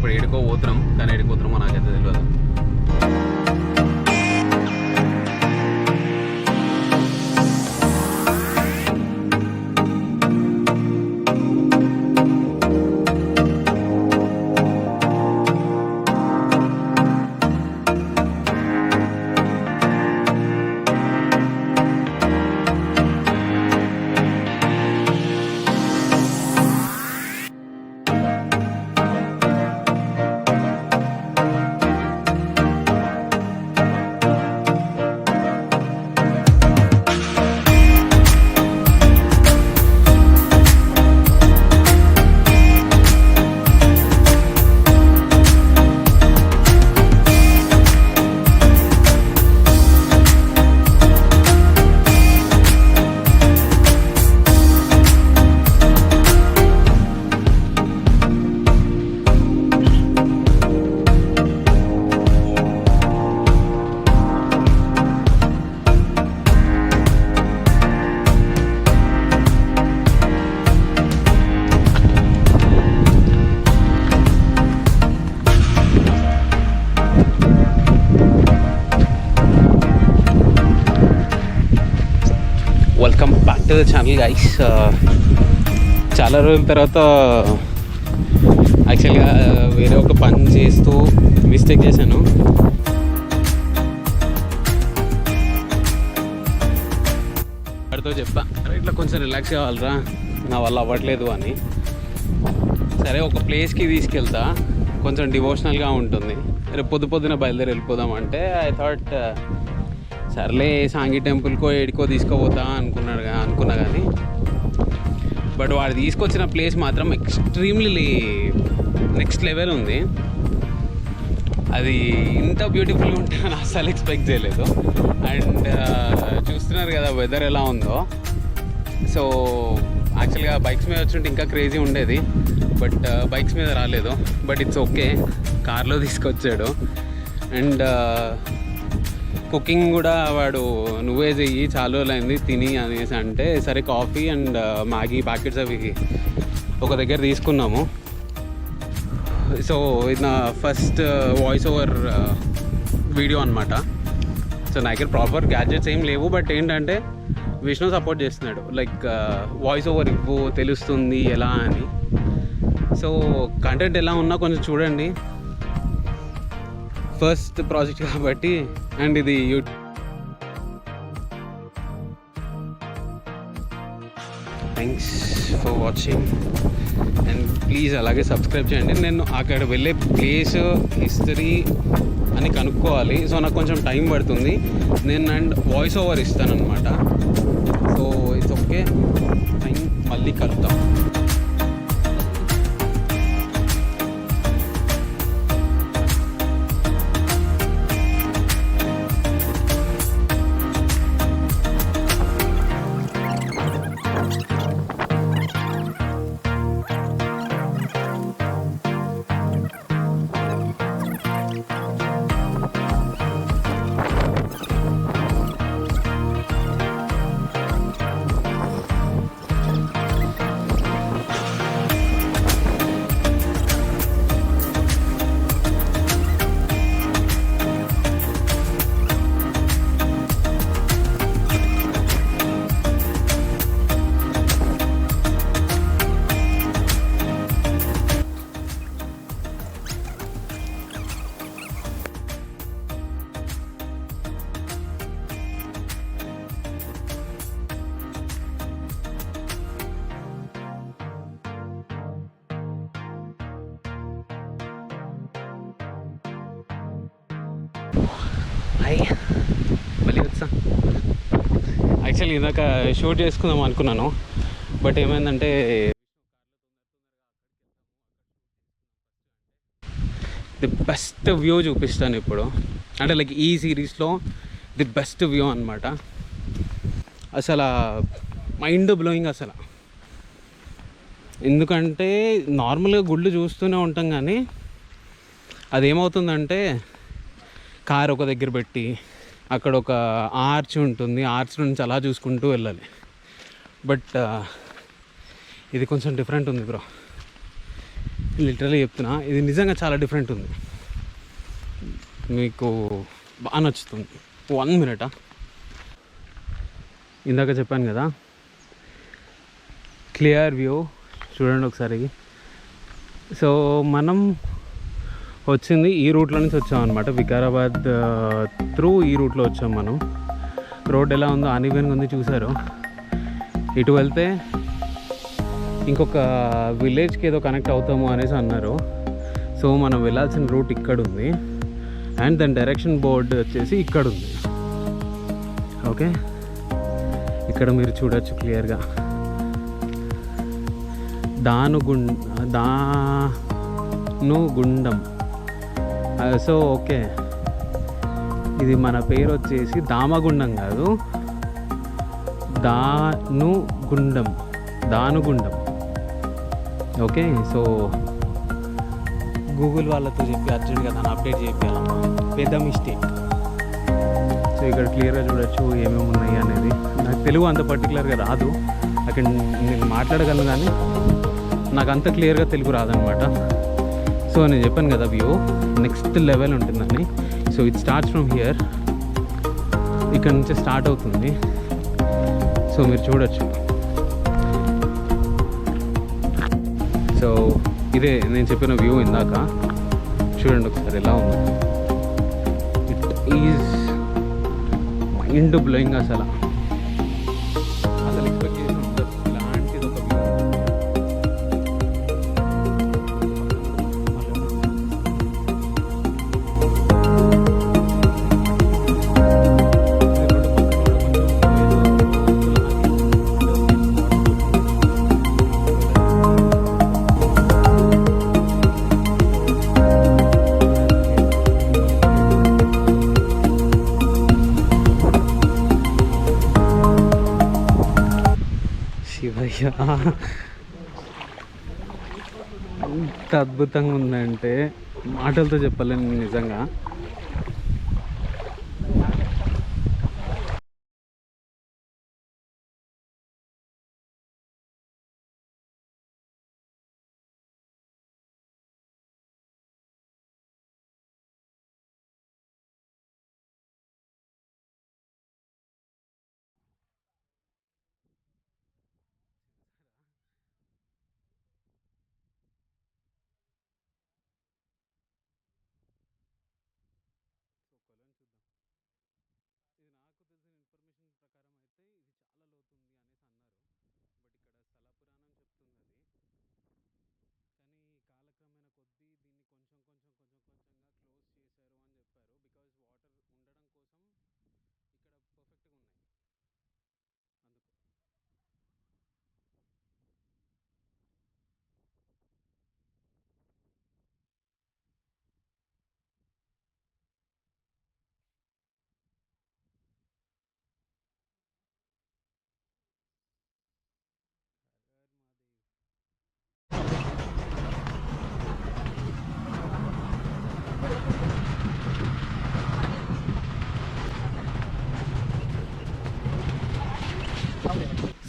ఇప్పుడు ఎడుకో పోతున్నాం, కానీ ఎడుకోతున్నామో నాకైతే తెలియదు. Welcome back to the channel guys. చాలా రోజుల తర్వాత యాక్చువల్గా వేరే ఒక పని చేస్తూ మిస్టేక్ చేశాను. వాడితో చెప్పా, అరే ఇట్లా కొంచెం రిలాక్స్ కావాలరా, నా వల్ల అవ్వట్లేదు అని. సరే ఒక ప్లేస్కి తీసుకెళ్తా, కొంచెం డివోషనల్గా ఉంటుంది, రేపు పొద్దున బయలుదేరి వెళ్ళిపోదాం అంటే ఐ థాట్ సర్లే సాంగి టెంపుల్కో ఏడికో తీసుకోపోతా అనుకున్నా కానీ బట్ వాడు తీసుకొచ్చిన ప్లేస్ మాత్రం ఎక్స్ట్రీమ్లీ నెక్స్ట్ లెవెల్ ఉంది. అది ఇంత బ్యూటిఫుల్గా ఉంటుందని అస్సలు ఎక్స్పెక్ట్ చేయలేదు. అండ్ చూస్తున్నారు కదా వెదర్ ఎలా ఉందో. సో యాక్చువల్గా బైక్స్ మీద వచ్చుంటే ఇంకా క్రేజీ ఉండేది, బట్ బైక్స్ మీద రాలేదు. బట్ ఇట్స్ ఓకే, కార్లో తీసుకొచ్చాడు. అండ్ కుకింగ్ కూడా వాడు నువ్వే చెయ్యి, చాలా రోజులు అయింది తిని అనేసి అంటే సరే కాఫీ అండ్ మ్యాగీ ప్యాకెట్స్ అవి ఒక దగ్గర తీసుకున్నాము. సో ఇది నా ఫస్ట్ వాయిస్ ఓవర్ వీడియో అనమాట. సో నా దగ్గర ప్రాపర్ గ్యాడ్జెట్స్ ఏం లేవు, బట్ ఏంటంటే విష్ణు సపోర్ట్ చేస్తున్నాడు, లైక్ వాయిస్ ఓవర్ ఇవ్వు తెలుస్తుంది ఎలా అని. సో కంటెంట్ ఎలా ఉన్నా కొంచెం చూడండి, ఫస్ట్ ప్రాజెక్ట్ కాబట్టి. అండ్ ఇది thanks for watching and please అలాగే సబ్స్క్రైబ్ చేయండి. నేను అక్కడ వెళ్ళే ప్లేస్ హిస్టరీ అని కనుక్కోవాలి, సో నాకు కొంచెం టైం పడుతుంది. నేను అండ్ వాయిస్ ఓవర్ ఇస్తానన్నమాట. సో ఇట్స్ ఓకే, టైం మళ్ళీ కలుద్దాం. హాయ్, మళ్ళీ వచ్చా. యాక్చువల్లీ ఇందాక షూట్ చేసుకుందాం అనుకున్నాను, బట్ ఏమైందంటే ది బెస్ట్ వ్యూ చూపిస్తాను ఇప్పుడు. అంటే లైక్ ఈ సిరీస్లో ది బెస్ట్ వ్యూ అనమాట. అసలు మైండ్ బ్లోయింగ్ అసలు. ఎందుకంటే నార్మల్గా గుళ్ళు చూస్తూనే ఉంటాం, కానీ అదేమవుతుందంటే కార్ ఒక దగ్గర పెట్టి అక్కడ ఒక ఆర్చ్ ఉంటుంది, ఆర్చ్ నుంచి అలా చూసుకుంటూ వెళ్ళాలి. బట్ ఇది కొంచెం డిఫరెంట్ ఉంది బ్రో. లిటరలీ చెప్తున్నా, ఇది నిజంగా చాలా డిఫరెంట్ ఉంది, మీకు బాగా నచ్చుతుంది. 1 minute. ఇందాక చెప్పాను కదా క్లియర్ వ్యూ, చూడండి ఒకసారి. సో మనం వచ్చింది ఈ రూట్లో నుంచి వచ్చాం అనమాట, వికారాబాద్ త్రూ ఈ రూట్లో వచ్చాం మనం. రోడ్ ఎలా ఉందో అన్ఈవెన్గా ఉంది, చూసారు. ఇటు వెళ్తే ఇంకొక విలేజ్కి ఏదో కనెక్ట్ అవుతాము అనేసి అన్నారు. సో మనం వెళ్ళాల్సిన రూట్ ఇక్కడ ఉంది, అండ్ దాని డైరెక్షన్ బోర్డు వచ్చేసి ఇక్కడ ఉంది. ఓకే, ఇక్కడ మీరు చూడొచ్చు క్లియర్గా దానుగుండం. సో ఓకే, ఇది మన పేరు వచ్చేసి దామగుండం కాదు, దానుగుండం. ఓకే, సో గూగుల్ వాళ్ళతో చెప్పి అర్జెంట్గా దాన్ని అప్డేట్ చేయాలమ్మా, పెద్ద మిస్టేక్. సో ఇక్కడ క్లియర్గా చూడొచ్చు ఏమేమి ఉన్నాయి అనేది. నాకు తెలుగు అంత పర్టికులర్గా రాదు, అక్కడ నేను మాట్లాడగలను కానీ నాకు అంత క్లియర్గా తెలుగు రాదనమాట. సో నేను చెప్పాను కదా వ్యూ నెక్స్ట్ లెవెల్ ఉంటుందని. So it starts from here, ఇక్కడ నుంచి స్టార్ట్ అవుతుంది. సో మీరు చూడొచ్చు. సో ఇదే నేను చెప్పిన వ్యూ ఇందాక, చూడండి ఒకసారి ఎలా ఉంది. ఇట్ ఈజ్ మైండ్ బ్లోయింగ్ అసలు ఎక్స్పెక్ట్ చేసి ఉండదు ఇలాంటిది ఒక వ్యూ. శివయ్య, ఎంత అద్భుతంగా ఉందంటే మాటలతో చెప్పలేను నిజంగా.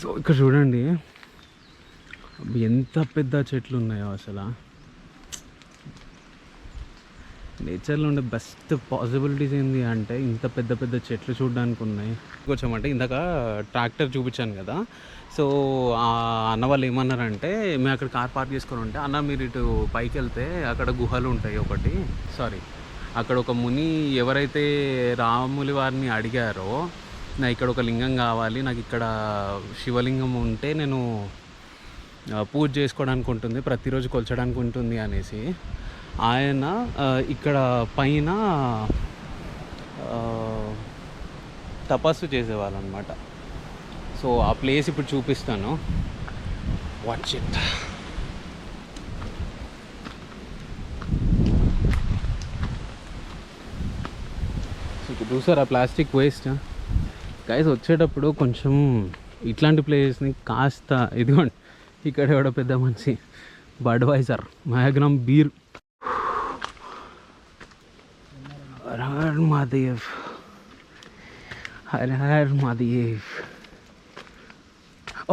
సో ఇక్కడ చూడండి ఎంత పెద్ద చెట్లు ఉన్నాయో అసలు. నేచర్లో ఉండే బెస్ట్ పాసిబిలిటీస్ ఏంటి అంటే ఇంత పెద్ద పెద్ద చెట్లు చూడడానికి ఉన్నాయి. వచ్చామంటే ఇందాక ట్రాక్టర్ చూపించాను కదా, సో ఆ అన్న వాళ్ళు ఏమన్నారంటే మేము అక్కడ కార్ పార్క్ చేసుకొని ఉంటే, అన్న మీరు ఇటు పైకి వెళ్తే అక్కడ గుహలు ఉంటాయి ఒకటి, అక్కడ ఒక ముని ఎవరైతే రాములి వారిని అడిగారో నా ఇక్కడ ఒక లింగం కావాలి, నాకు ఇక్కడ శివలింగం ఉంటే నేను పూజ చేసుకోవడానికి ఉంటుంది, ప్రతిరోజు కొల్చడానికి ఉంటుంది అనేసి ఆయన ఇక్కడ పైన తపస్సు చేసేవాళ్ళు అనమాట. సో ఆ ప్లేస్ ఇప్పుడు చూపిస్తాను, వాచ్ ఇట్. ఇప్పుడు చూసారా ప్లాస్టిక్ వేస్ట్ గైస్. వచ్చేటప్పుడు కొంచెం ఇట్లాంటి ప్లేస్ని కాస్త ఇదిగోండి, ఇక్కడ ఎవడో పెద్ద మనిషి బడ్వైజర్ మ్యాగ్నమ్ బీర్. హర హర మహాదేవ్, హర హర మహాదేవ్.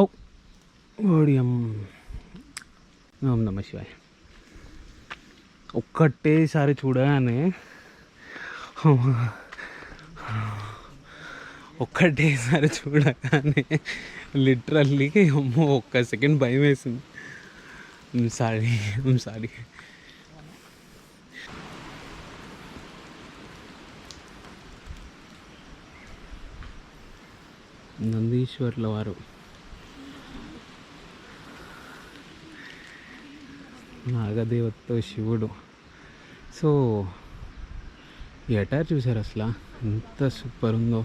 ఓ ఓడియం, ఓం నమః శివాయ. ఒక్కటేసారి చూడగానే ఒక్కటేసారి చూడగానే లిటరల్లీ అమ్మో ఒక్క సెకండ్ భయం వేసింది. సారీ నందీశ్వర్ల వారు నాగదేవతతో శివుడు. సో ఈ అటైర్ చూసారు అసలు ఎంత సూపర్ ఉందో.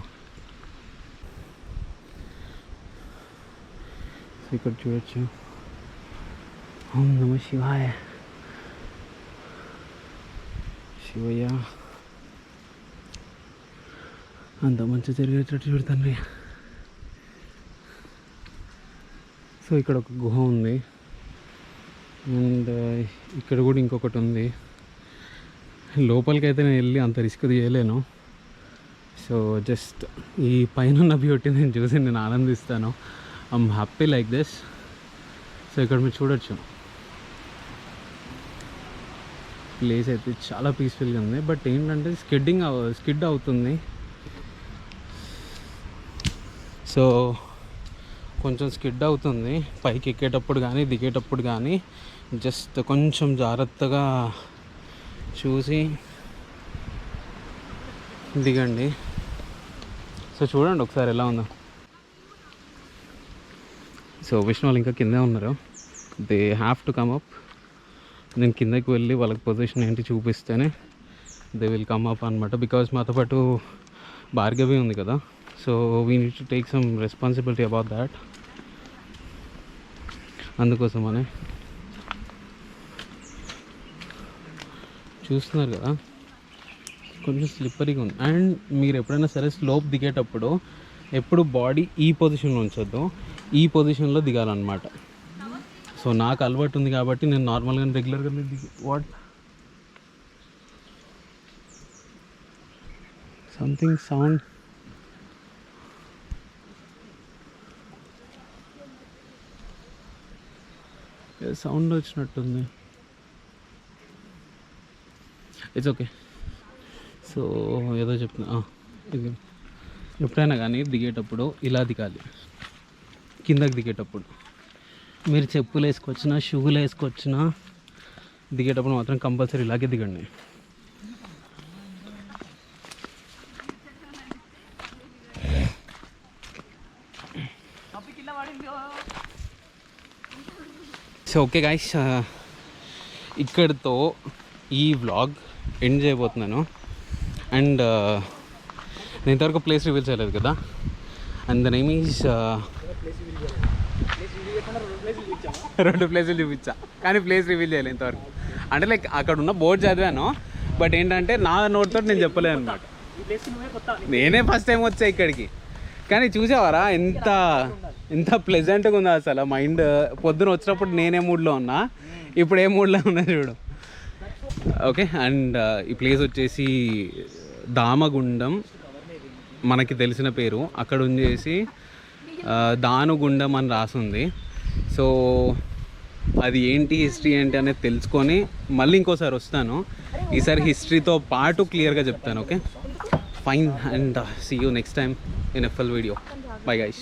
ఇక్కడ చూడొచ్చు ఓం నమః శివాయ, శివయ్య అంత మంచి జరిగేటట్టు చూడతాను. సో ఇక్కడ ఒక గుహ ఉంది అండ్ ఇక్కడ కూడా ఇంకొకటి ఉంది. లోపలికి అయితే నేను వెళ్ళి అంత రిస్క్ చేయలేను. సో జస్ట్ ఈ పైన ఉన్న బ్యూటీ నేను చూసి నేను ఆనందిస్తాను. I'm happy like this. So ఇక్కడ మీరు చూడొచ్చు ప్లేస్ అయితే చాలా పీస్ఫుల్గా ఉంది. బట్ ఏంటంటే స్కిడ్ అవుతుంది. సో కొంచెం స్కిడ్ అవుతుంది పైకి ఎక్కేటప్పుడు కానీ దిగేటప్పుడు కానీ. జస్ట్ కొంచెం జాగ్రత్తగా చూసి దిగండి. సో చూడండి ఒకసారి ఎలా ఉందో. సో విష్ణు వాళ్ళు ఇంకా కిందే ఉన్నారు. They have to come up. నేను కిందకి వెళ్ళి వాళ్ళకి పొజిషన్ ఏంటి చూపిస్తేనే దే విల్ కమ్ అప్ అనమాట. బికాజ్ మాతో పాటు భార్గవి ఉంది కదా. So we need to take some responsibility about that. అందుకోసమనే చూస్తున్నారు కదా కొంచెం స్లిప్పరీగా ఉంది. అండ్ మీరు ఎప్పుడైనా సరే స్లోప్ దిగేటప్పుడు ఎప్పుడు బాడీ ఈ పొజిషన్లో ఉంచొద్దు, ఈ పొజిషన్లో దిగాలన్నమాట. సో నాకు అలవాటు ఉంది కాబట్టి నేను నార్మల్గా రెగ్యులర్గా వాట్ సంథింగ్ సౌండ్ సౌండ్ వచ్చినట్టుంది. It's okay. సో ఏదో చెప్తున్నా, ఇది ఎప్పుడైనా కానీ దిగేటప్పుడు ఇలా దిగాలి. కిందకి దిగేటప్పుడు మీరు చెప్పులు వేసుకొచ్చినా షూలు వేసుకొచ్చినా దిగేటప్పుడు మాత్రం కంపల్సరీ ఇలాగే దిగండి. సో ఓకే గైస్, ఇక్కడితో ఈ వ్లాగ్ ఎండ్ చేయబోతున్నాను. అండ్ నేను ఇంతవరకు ప్లేస్ రివీల్ చేయలేదు కదా. అండ్ ద నేమ్ ఈజ్ 2 ప్లేసులు చూపించా కానీ ప్లేస్ రివీల్ చేయలేదు ఇంతవరకు. అంటే లైక్ అక్కడ ఉన్న బోర్డు చదివాను, బట్ ఏంటంటే నా నోట్తో నేను చెప్పలేను అనమాట. నేనే ఫస్ట్ టైం వచ్చా ఇక్కడికి. కానీ చూసావారా ఎంత ప్లెజెంట్గా ఉందో అసలు. మైండ్ పొద్దున వచ్చినప్పుడు నేనే మూడ్లో ఉన్నా, ఇప్పుడు ఏ మూడ్లో ఉన్నా చూడు. ఓకే. అండ్ ఈ ప్లేస్ వచ్చేసి దామగుండం, మనకి తెలిసిన పేరు. అక్కడ వచ్చేసి దానుగుండం అని రాసుంది. సో అది ఏంటి హిస్టరీ ఏంటి అనేది తెలుసుకొని మళ్ళీ ఇంకోసారి వస్తాను. ఈసారి హిస్టరీతో పాటు క్లియర్గా చెప్తాను. Okay fine. And see you next time in a full video. Bye guys.